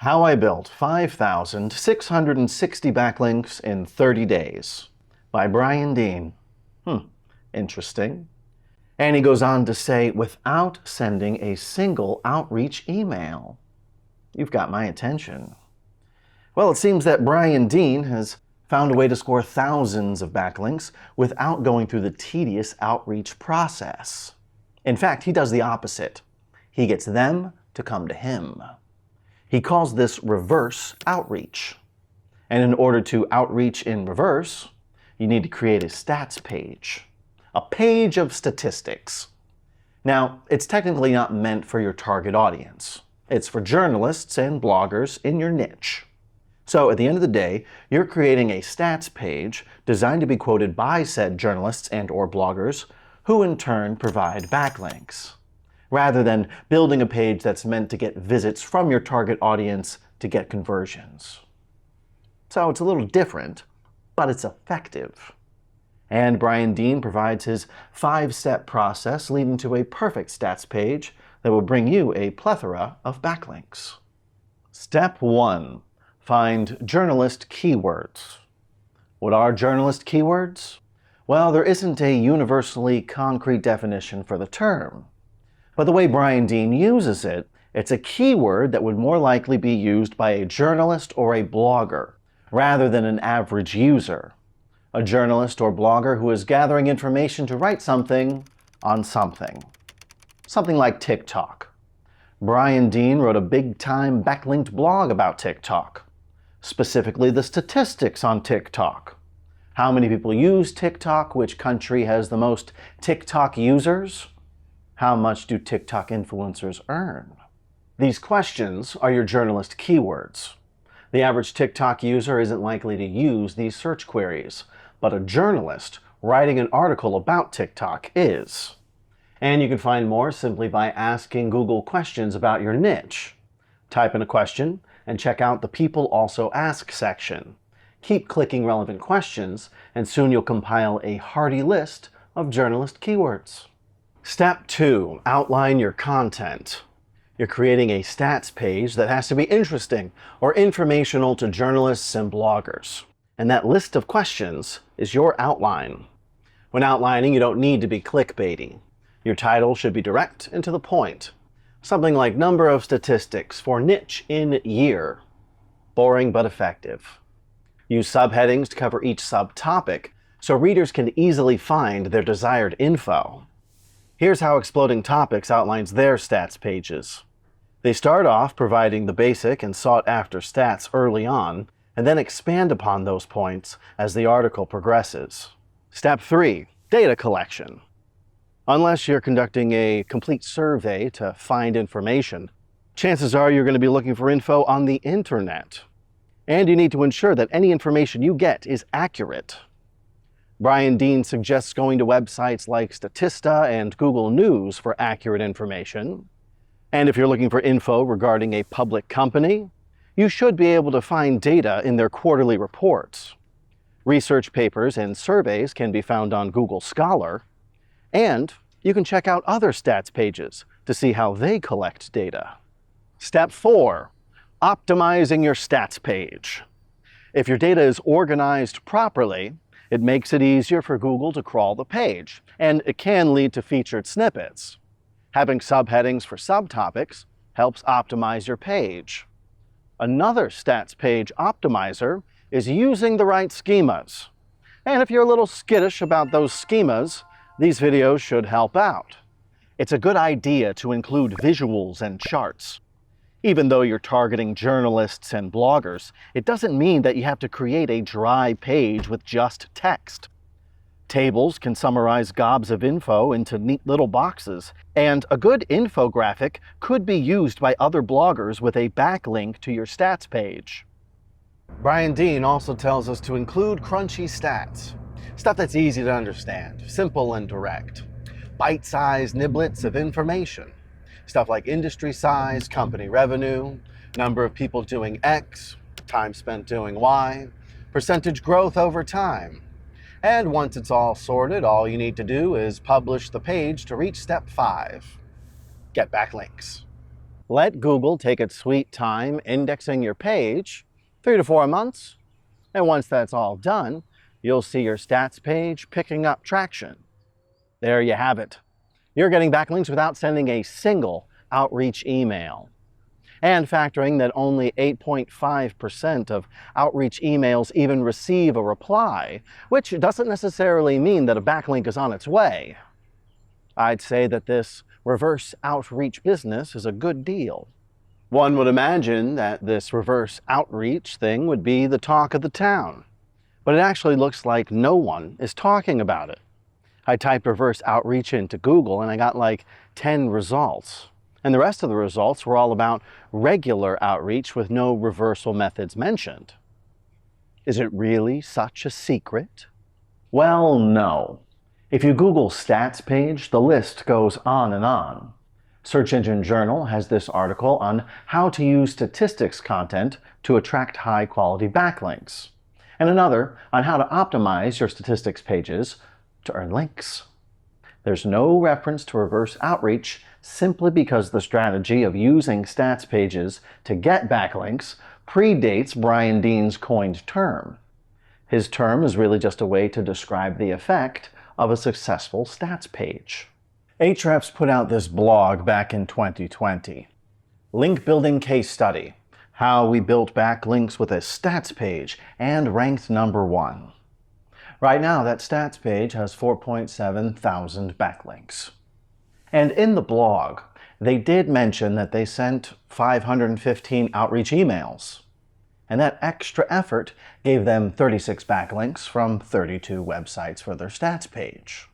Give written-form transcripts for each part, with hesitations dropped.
How I Built 5,660 Backlinks in 30 Days by Brian Dean. Interesting. And he goes on to say, without sending a single outreach email. You've got my attention. Well, it seems that Brian Dean has found a way to score thousands of backlinks without going through the tedious outreach process. In fact, he does the opposite. He gets them to come to him. He calls this reverse outreach. And in order to outreach in reverse, you need to create a stats page, a page of statistics. Now, it's technically not meant for your target audience. It's for journalists and bloggers in your niche. So at the end of the day, you're creating a stats page designed to be quoted by said journalists and/or bloggers, who in turn provide backlinks, rather than building a page that's meant to get visits from your target audience to get conversions. So it's a little different, but it's effective. And Brian Dean provides his 5-step process leading to a perfect stats page that will bring you a plethora of backlinks. Step 1. Find journalist keywords. What are journalist keywords? Well, there isn't a universally concrete definition for the term. But the way Brian Dean uses it, it's a keyword that would more likely be used by a journalist or a blogger, rather than an average user. A journalist or blogger who is gathering information to write something on something. Something like TikTok. Brian Dean wrote a big-time backlinked blog about TikTok. Specifically the statistics on TikTok. How many people use TikTok? Which country has the most TikTok users? How much do TikTok influencers earn? These questions are your journalist keywords. The average TikTok user isn't likely to use these search queries, but a journalist writing an article about TikTok is. And you can find more simply by asking Google questions about your niche. Type in a question and check out the People Also Ask section. Keep clicking relevant questions, and soon you'll compile a hearty list of journalist keywords. Step 2. Outline your content. You're creating a stats page that has to be interesting or informational to journalists and bloggers. And that list of questions is your outline. When outlining, you don't need to be clickbaity. Your title should be direct and to the point. Something like number of statistics for niche in year. Boring but effective. Use subheadings to cover each subtopic so readers can easily find their desired info. Here's how Exploding Topics outlines their stats pages. They start off providing the basic and sought-after stats early on, and then expand upon those points as the article progresses. Step 3. Data collection. Unless you're conducting a complete survey to find information, chances are you're going to be looking for info on the internet. And you need to ensure that any information you get is accurate. Brian Dean suggests going to websites like Statista and Google News for accurate information. And if you're looking for info regarding a public company, you should be able to find data in their quarterly reports. Research papers and surveys can be found on Google Scholar. And you can check out other stats pages to see how they collect data. Step 4. Optimizing your stats page. If your data is organized properly, it makes it easier for Google to crawl the page, and it can lead to featured snippets. Having subheadings for subtopics helps optimize your page. Another stats page optimizer is using the right schemas. And if you're a little skittish about those schemas, these videos should help out. It's a good idea to include visuals and charts. Even though you're targeting journalists and bloggers, it doesn't mean that you have to create a dry page with just text. Tables can summarize gobs of info into neat little boxes, and a good infographic could be used by other bloggers with a backlink to your stats page. Brian Dean also tells us to include crunchy stats. Stuff that's easy to understand, simple and direct. Bite-sized niblets of information. Stuff like industry size, company revenue, number of people doing X, time spent doing Y, percentage growth over time. And once it's all sorted, all you need to do is publish the page to reach step 5. Get backlinks. Let Google take its sweet time indexing your page, 3 to 4 months, and once that's all done, you'll see your stats page picking up traction. There you have it. You're getting backlinks without sending a single outreach email. And factoring that only 8.5% of outreach emails even receive a reply, which doesn't necessarily mean that a backlink is on its way. I'd say that this reverse outreach business is a good deal. One would imagine that this reverse outreach thing would be the talk of the town, but it actually looks like no one is talking about it. I typed reverse outreach into Google and I got like 10 results. And the rest of the results were all about regular outreach with no reversal methods mentioned. Is it really such a secret? Well, no. If you Google stats page, the list goes on and on. Search Engine Journal has this article on how to use statistics content to attract high-quality backlinks, and another on how to optimize your statistics pages to earn links. There's no reference to reverse outreach simply because the strategy of using stats pages to get backlinks predates Brian Dean's coined term. His term is really just a way to describe the effect of a successful stats page. Ahrefs put out this blog back in 2020. Link Building Case Study: How We Built Backlinks with a Stats Page and Ranked #1. Right now, that stats page has 4.7 thousand backlinks. And in the blog, they did mention that they sent 515 outreach emails. And that extra effort gave them 36 backlinks from 32 websites for their stats page.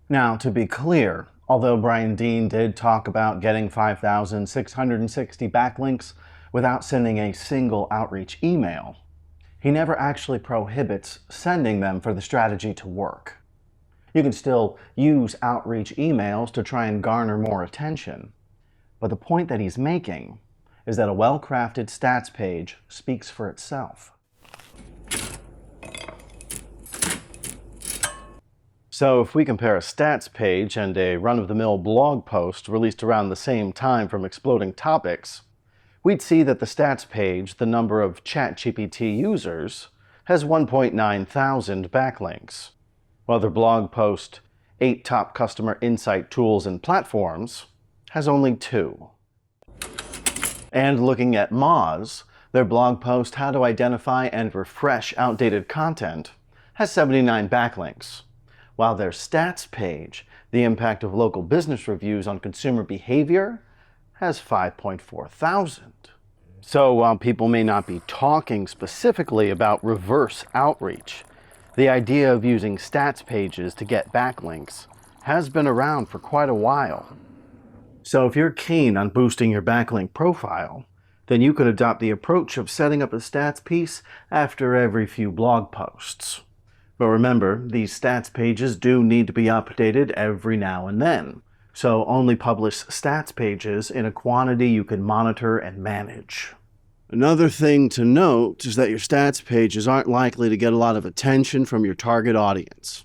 Now, to be clear, although Brian Dean did talk about getting 5,660 backlinks without sending a single outreach email, he never actually prohibits sending them for the strategy to work. You can still use outreach emails to try and garner more attention. But the point that he's making is that a well-crafted stats page speaks for itself. So if we compare a stats page and a run-of-the-mill blog post released around the same time from Exploding Topics, we'd see that the stats page, the number of ChatGPT users, has 1.9 thousand backlinks, while their blog post, 8 Top Customer Insight Tools and Platforms, has only 2. And looking at Moz, their blog post, How to Identify and Refresh Outdated Content, has 79 backlinks, while their stats page, The Impact of Local Business Reviews on Consumer Behavior, has 5.4 thousand. So while people may not be talking specifically about reverse outreach, the idea of using stats pages to get backlinks has been around for quite a while. So if you're keen on boosting your backlink profile, then you could adopt the approach of setting up a stats piece after every few blog posts. But remember, these stats pages do need to be updated every now and then. So only publish stats pages in a quantity you can monitor and manage. Another thing to note is that your stats pages aren't likely to get a lot of attention from your target audience,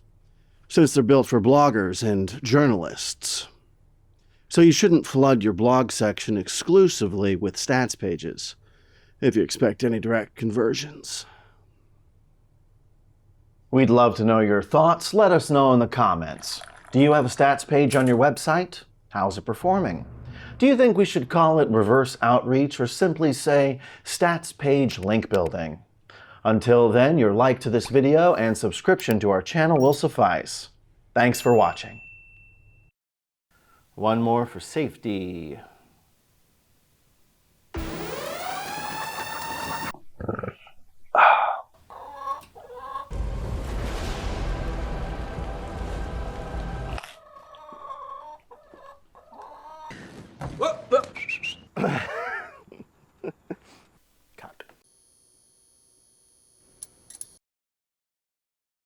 since they're built for bloggers and journalists. So you shouldn't flood your blog section exclusively with stats pages if you expect any direct conversions. We'd love to know your thoughts. Let us know in the comments. Do you have a stats page on your website? How's it performing? Do you think we should call it reverse outreach or simply say stats page link building? Until then, your like to this video and subscription to our channel will suffice. Thanks for watching. One more for safety.